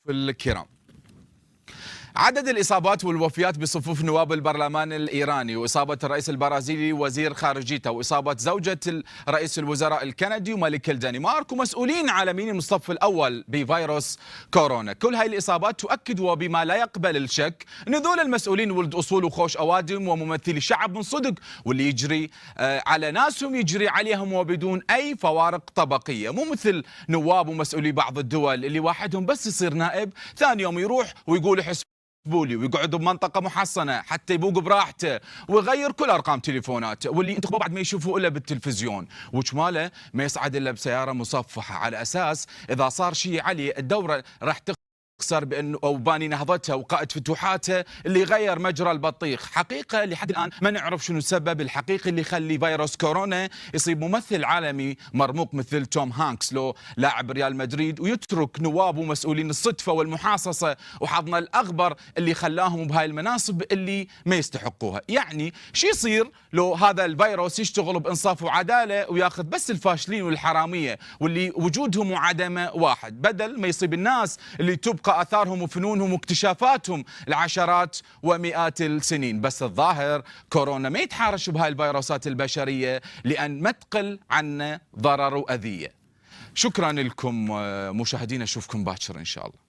الكرام، عدد الإصابات والوفيات بصفوف نواب البرلمان الإيراني وإصابة الرئيس البرازيلي وزير خارجيته وإصابة زوجة رئيس الوزراء الكندي وملك الدنمارك ومسؤولين عالميين من الصف الأول بفيروس كورونا. كل هاي الإصابات تؤكد وبما لا يقبل الشك أن ذول المسؤولين ولد أصول وخوش أوادم وممثلي شعب من صدق، واللي يجري على ناسهم يجري عليهم وبدون أي فوارق طبقية، مو مثل نواب ومسؤولي بعض الدول اللي واحدهم بس يصير نائب ثاني يوم يروح ويقول بولي ويقعد بمنطقة محصنة حتى يبوق براحته ويغير كل أرقام تليفوناته، واللي ينتخبوا بعد ما يشوفوا إلا بالتلفزيون، وشماله ما يصعد إلا بسيارة مصفحة، على أساس إذا صار شيء عليه الدورة راح تخسر بأنه أو باني نهضتها وقائد فتوحاته اللي غير مجرى البطيخ. حقيقة لحد الآن ما نعرف شنو السبب الحقيقي اللي يخلي فيروس كورونا يصيب ممثل عالمي مرموق مثل توم هانكس لو لاعب ريال مدريد ويترك نواب ومسؤولين الصدفة والمحاصصة وحظنا الأغبر اللي خلاهم بهاي المناصب اللي ما يستحقوها. يعني شو يصير لو هذا الفيروس يشتغل بإنصاف وعدالة وياخذ بس الفاشلين والحرامية واللي وجودهم وعدمه واحد، بدل ما يصيب الناس اللي تبقى آثارهم وفنونهم واكتشافاتهم العشرات ومئات السنين. بس الظاهر كورونا ما يتحارش بهاي الفيروسات البشرية لأن ما تقل عنا ضرر وأذية. شكرا لكم مشاهدينا، أشوفكم باكر إن شاء الله.